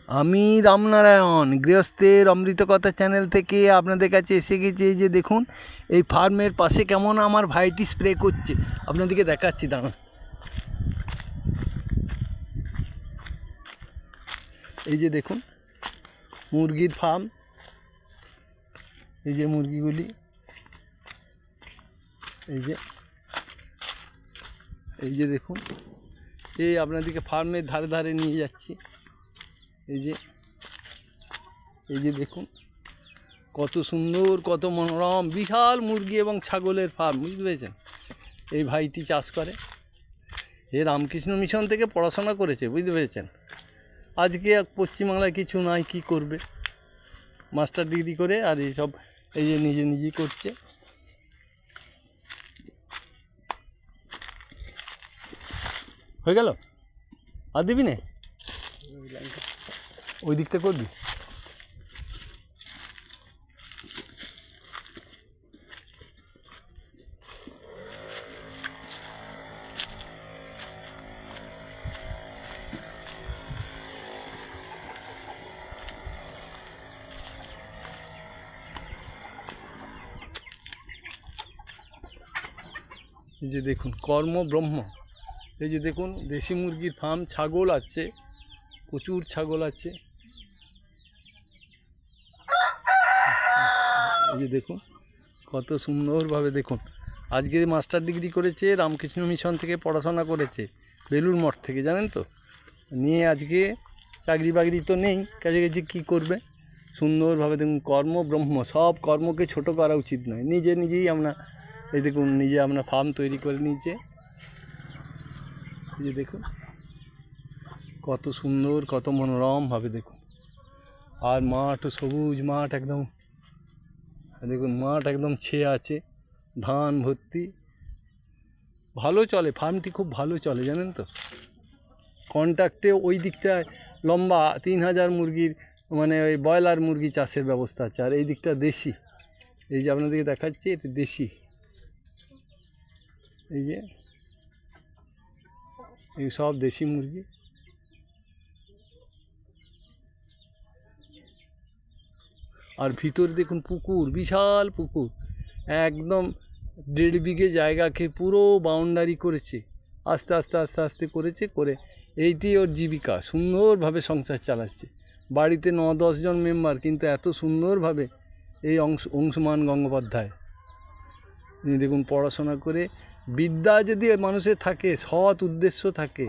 আমি রামনারায়ণ গৃহস্থের অমৃত কথা চ্যানেল থেকে আপনাদের কাছে এসে গেছি। এই যে দেখুন, এই ফার্মের পাশে কেমন আমার ভাইটি স্প্রে করছে, আপনাদেরকে দেখাচ্ছি, দাঁড়ান। এই যে দেখুন মুরগির ফার্ম, এই যে মুরগিগুলি, এই যে দেখুন, এই আপনাদেরকে ফার্মের ধারে ধারে নিয়ে যাচ্ছি। এই যে দেখুন কত সুন্দর, কত মনোরম, বিশাল মুরগি এবং ছাগলের ফার্ম, বুঝতে পেরেছেন। এই ভাইটি চাষ করে, এ রামকৃষ্ণ মিশন থেকে পড়াশোনা করেছে, বুঝতে পেরেছেন। আজকে পশ্চিমবাংলায় কিছু নাই, কি করবে, মাস্টার ডিগ্রি করে আর এইসব এই যে নিজেই করছে। হয়ে গেল, আর দিবি না, ওই দিকটা করবি। এই যে দেখুন কর্মব্রহ্ম, এই যে দেখুন দেশি মুরগির ফার্ম, ছাগল আছে, প্রচুর ছাগল আছে। এই যে দেখুন কত সুন্দরভাবে, দেখুন আজকে মাস্টার ডিগ্রি করেছে, রামকৃষ্ণ মিশন থেকে পড়াশোনা করেছে, বেলুর মঠ থেকে, জানেন তো, নিয়ে আজকে চাকরি বাকরি তো নেই, কাজে কী করবে, সুন্দরভাবে দেখুন কর্মব্রহ্ম, সব কর্মকে ছোট করা উচিত নয়, নিজেই আমরা এই দেখুন আমরা ফার্ম তৈরি করে নিয়েছে। এই যে দেখুন কত সুন্দর, কত মনোরমভাবে দেখুন, আর মাঠ, সবুজ মাঠ একদম, দেখুন মাঠ একদম ছেয়ে আছে, ধান ভর্তি, ভালো চলে ফার্মটি, খুব ভালো চলে, জানেন তো। কন্ট্রাক্টে ওই দিকটায় লম্বা 3000 মুরগির, মানে ওই ব্রয়লার মুরগি চাষের ব্যবস্থা আছে, আর এই দিকটা দেশি, এই যে আপনাদেরকে দেখাচ্ছি, এটা দেশি। এই যে এই সব দেশি মুরগি, আর ভিতরে দেখুন পুকুর, বিশাল পুকুর, একদম 1.5 বিঘে জায়গাকে পুরো বাউন্ডারি করেছে, আস্তে আস্তে আস্তে আস্তে করেছে, করে এইটি ওর জীবিকা, সুন্দরভাবে সংসার চালাচ্ছে। বাড়িতে 9-10 জন মেম্বার, কিন্তু এত সুন্দরভাবে এই অংশুমান গঙ্গোপাধ্যায়, দেখুন পড়াশোনা করে, বিদ্যা যদি মানুষের থাকে, সৎ উদ্দেশ্য থাকে,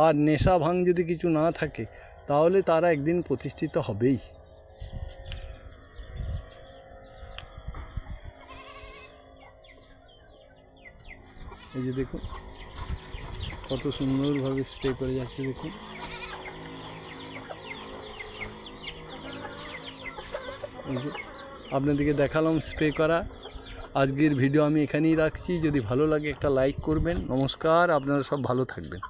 আর নেশা ভাঙ যদি কিছু না থাকে, তাহলে তারা একদিন প্রতিষ্ঠিত হবেই। এই যে দেখুন কত সুন্দরভাবে স্প্রে করে যাচ্ছে, দেখুন। এই যে আপনাদেরকে দেখালাম স্প্রে করা। আজকের ভিডিও আমি এখানেই রাখছি, যদি ভালো লাগে একটা লাইক করবেন। নমস্কার, আপনারা সব ভালো থাকবেন।